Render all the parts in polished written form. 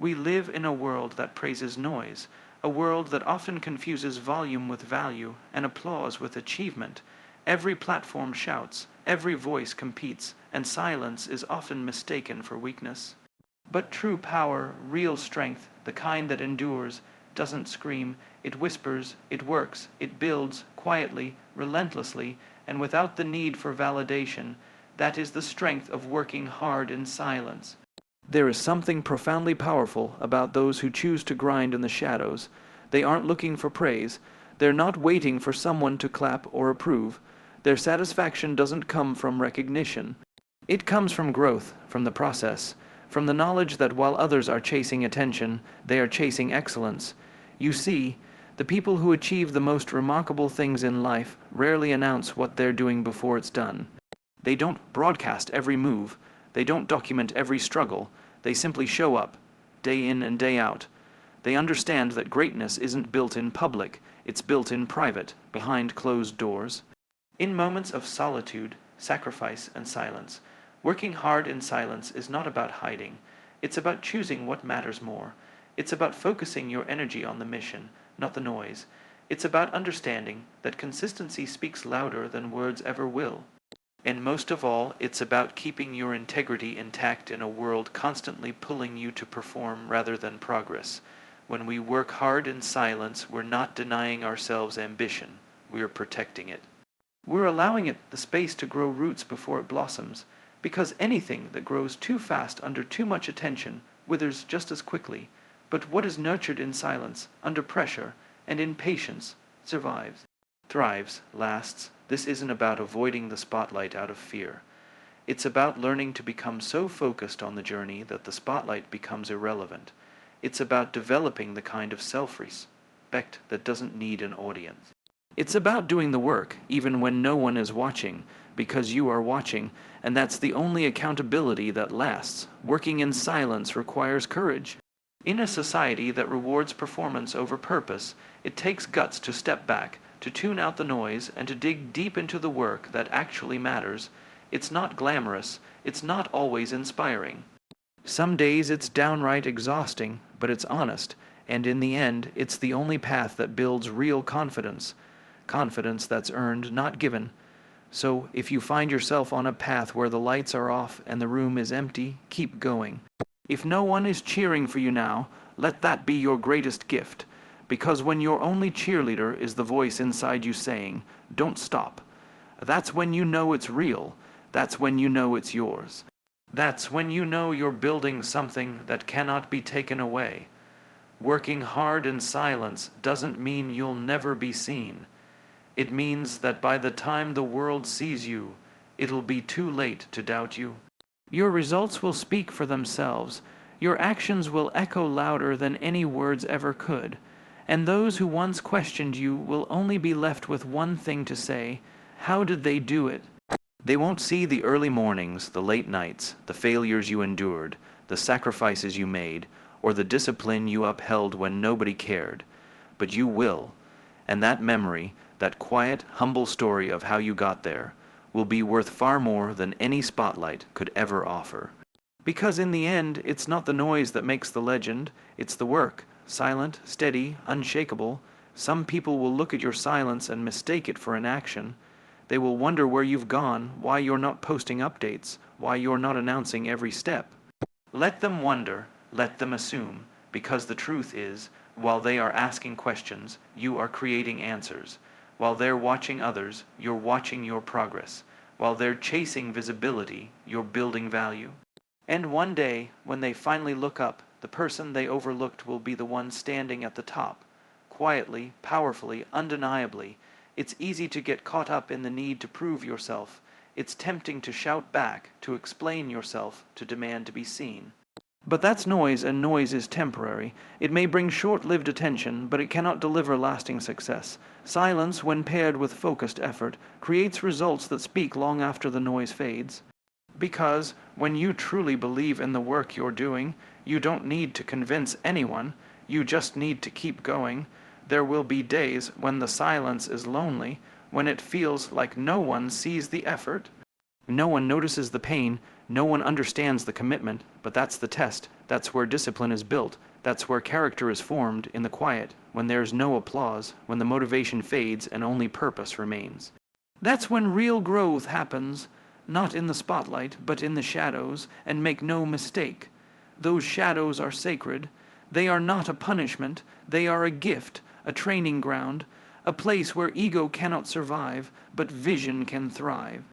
We live in a world that praises noise, a world that often confuses volume with value and applause with achievement. Every platform shouts, every voice competes, and silence is often mistaken for weakness. But true power, real strength, the kind that endures, doesn't scream, it whispers, it works, it builds, quietly, relentlessly, and without the need for validation. That is the strength of working hard in silence. There is something profoundly powerful about those who choose to grind in the shadows. They aren't looking for praise. They're not waiting for someone to clap or approve. Their satisfaction doesn't come from recognition. It comes from growth, from the process, from the knowledge that while others are chasing attention, they are chasing excellence. You see, the people who achieve the most remarkable things in life rarely announce what they're doing before it's done. They don't broadcast every move. They don't document every struggle. They simply show up, day in and day out. They understand that greatness isn't built in public, it's built in private, behind closed doors. In moments of solitude, sacrifice, and silence, working hard in silence is not about hiding. It's about choosing what matters more. It's about focusing your energy on the mission, not the noise. It's about understanding that consistency speaks louder than words ever will. And most of all, it's about keeping your integrity intact in a world constantly pulling you to perform rather than progress. When we work hard in silence, we're not denying ourselves ambition. We're protecting it. We're allowing it the space to grow roots before it blossoms, because anything that grows too fast under too much attention withers just as quickly. But what is nurtured in silence, under pressure, and in patience, survives, thrives, lasts. This isn't about avoiding the spotlight out of fear. It's about learning to become so focused on the journey that the spotlight becomes irrelevant. It's about developing the kind of self-respect that doesn't need an audience. It's about doing the work, even when no one is watching, because you are watching, and that's the only accountability that lasts. Working in silence requires courage. In a society that rewards performance over purpose, it takes guts to step back, to tune out the noise, and to dig deep into the work that actually matters. It's not glamorous, it's not always inspiring. Some days it's downright exhausting, but it's honest, and in the end, it's the only path that builds real confidence. Confidence that's earned, not given. So, if you find yourself on a path where the lights are off and the room is empty, keep going. If no one is cheering for you now, let that be your greatest gift. Because when your only cheerleader is the voice inside you saying, "Don't stop," that's when you know it's real. That's when you know it's yours. That's when you know you're building something that cannot be taken away. Working hard in silence doesn't mean you'll never be seen. It means that by the time the world sees you, it'll be too late to doubt you. Your results will speak for themselves. Your actions will echo louder than any words ever could. And those who once questioned you will only be left with one thing to say: how did they do it? They won't see the early mornings, the late nights, the failures you endured, the sacrifices you made, or the discipline you upheld when nobody cared. But you will. And that memory, that quiet, humble story of how you got there, will be worth far more than any spotlight could ever offer. Because in the end, it's not the noise that makes the legend, it's the work. Silent, steady, unshakable. Some people will look at your silence and mistake it for inaction. They will wonder where you've gone, why you're not posting updates, why you're not announcing every step. Let them wonder, let them assume, because the truth is, while they are asking questions, you are creating answers. While they're watching others, you're watching your progress. While they're chasing visibility, you're building value. And one day, when they finally look up, the person they overlooked will be the one standing at the top. Quietly, powerfully, undeniably. It's easy to get caught up in the need to prove yourself. It's tempting to shout back, to explain yourself, to demand to be seen. But that's noise, and noise is temporary. It may bring short-lived attention, but it cannot deliver lasting success. Silence, when paired with focused effort, creates results that speak long after the noise fades. Because when you truly believe in the work you're doing, you don't need to convince anyone, you just need to keep going. There will be days when the silence is lonely, when it feels like no one sees the effort. No one notices the pain, no one understands the commitment, but that's the test. That's where discipline is built. That's where character is formed, in the quiet, when there's no applause, when the motivation fades and only purpose remains. That's when real growth happens, not in the spotlight, but in the shadows, and make no mistake. Those shadows are sacred. They are not a punishment, they are a gift, a training ground, a place where ego cannot survive, but vision can thrive.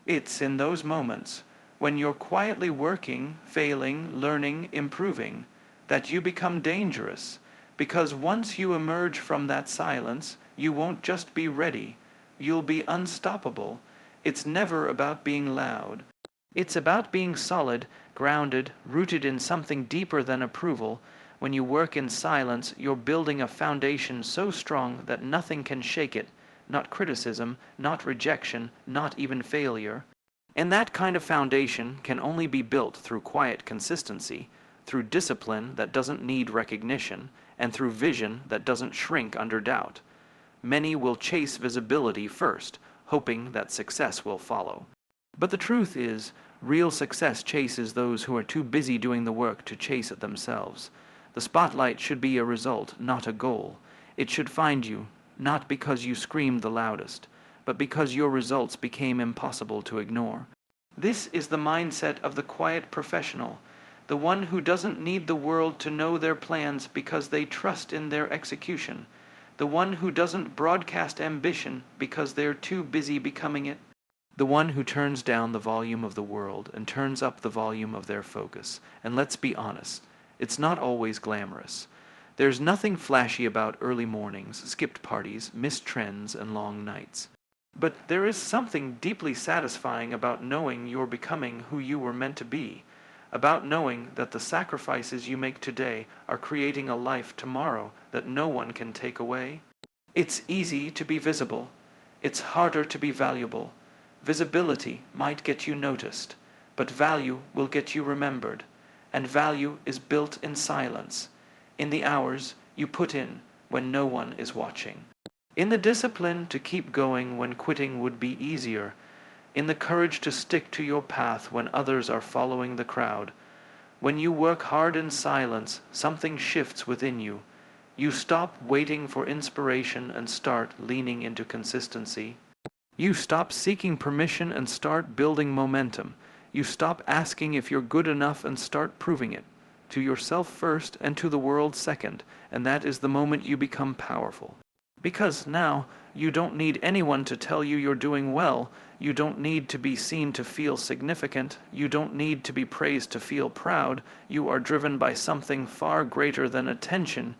It's in those moments, when you're quietly working, failing, learning, improving, that you become dangerous, because once you emerge from that silence, you won't just be ready, you'll be unstoppable. It's never about being loud. It's about being solid, grounded, rooted in something deeper than approval. When you work in silence, you're building a foundation so strong that nothing can shake it, not criticism, not rejection, not even failure. And that kind of foundation can only be built through quiet consistency, through discipline that doesn't need recognition, and through vision that doesn't shrink under doubt. Many will chase visibility first, hoping that success will follow. But the truth is, real success chases those who are too busy doing the work to chase it themselves. The spotlight should be a result, not a goal. It should find you, not because you screamed the loudest, but because your results became impossible to ignore. This is the mindset of the quiet professional, the one who doesn't need the world to know their plans because they trust in their execution, the one who doesn't broadcast ambition because they're too busy becoming it, the one who turns down the volume of the world and turns up the volume of their focus. And let's be honest, it's not always glamorous. There's nothing flashy about early mornings, skipped parties, missed trends, and long nights. But there is something deeply satisfying about knowing you're becoming who you were meant to be, about knowing that the sacrifices you make today are creating a life tomorrow that no one can take away. It's easy to be visible. It's harder to be valuable. Visibility might get you noticed, but value will get you remembered, and value is built in silence, in the hours you put in when no one is watching, in the discipline to keep going when quitting would be easier, in the courage to stick to your path when others are following the crowd. When you work hard in silence, something shifts within you. You stop waiting for inspiration and start leaning into consistency. You stop seeking permission and start building momentum. You stop asking if you're good enough and start proving it. To yourself first and to the world second, and that is the moment you become powerful. Because now, you don't need anyone to tell you you're doing well. You don't need to be seen to feel significant. You don't need to be praised to feel proud. You are driven by something far greater than attention.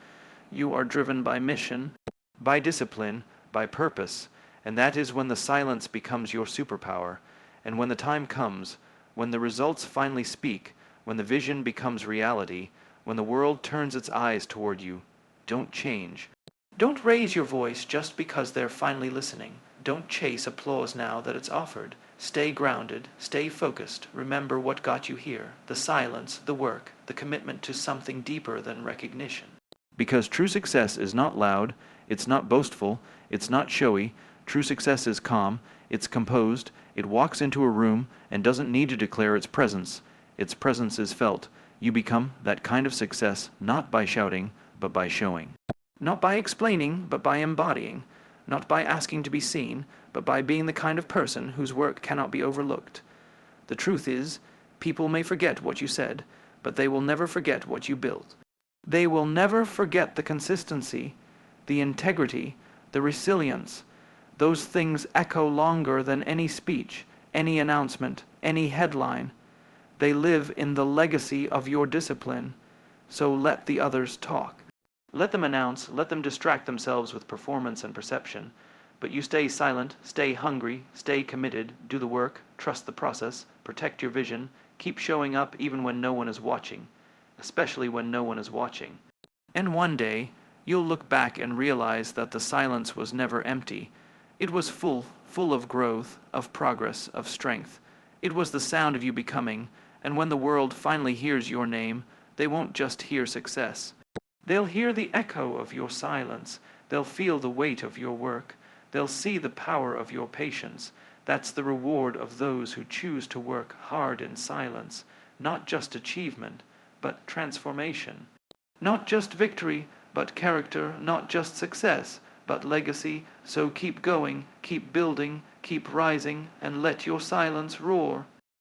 You are driven by mission, by discipline, by purpose. And that is when the silence becomes your superpower. And when the time comes, when the results finally speak, when the vision becomes reality, when the world turns its eyes toward you, don't change. Don't raise your voice just because they're finally listening. Don't chase applause now that it's offered. Stay grounded, stay focused. Remember what got you here, the silence, the work, the commitment to something deeper than recognition. Because true success is not loud, it's not boastful, it's not showy. True success is calm, it's composed, it walks into a room and doesn't need to declare its presence. Its presence is felt. You become that kind of success not by shouting, but by showing. Not by explaining, but by embodying. Not by asking to be seen, but by being the kind of person whose work cannot be overlooked. The truth is, people may forget what you said, but they will never forget what you built. They will never forget the consistency, the integrity, the resilience. Those things echo longer than any speech, any announcement, any headline. They live in the legacy of your discipline. So let the others talk. Let them announce, let them distract themselves with performance and perception. But you stay silent, stay hungry, stay committed, do the work, trust the process, protect your vision, keep showing up even when no one is watching, especially when no one is watching. And one day, you'll look back and realize that the silence was never empty. It was full of growth, of progress, of strength. It was the sound of you becoming, and when the world finally hears your name, they won't just hear success. They'll hear the echo of your silence. They'll feel the weight of your work. They'll see the power of your patience. That's the reward of those who choose to work hard in silence. Not just achievement, but transformation. Not just victory, but character. Not just success, but legacy. So keep going, keep building, keep rising, and let your silence roar.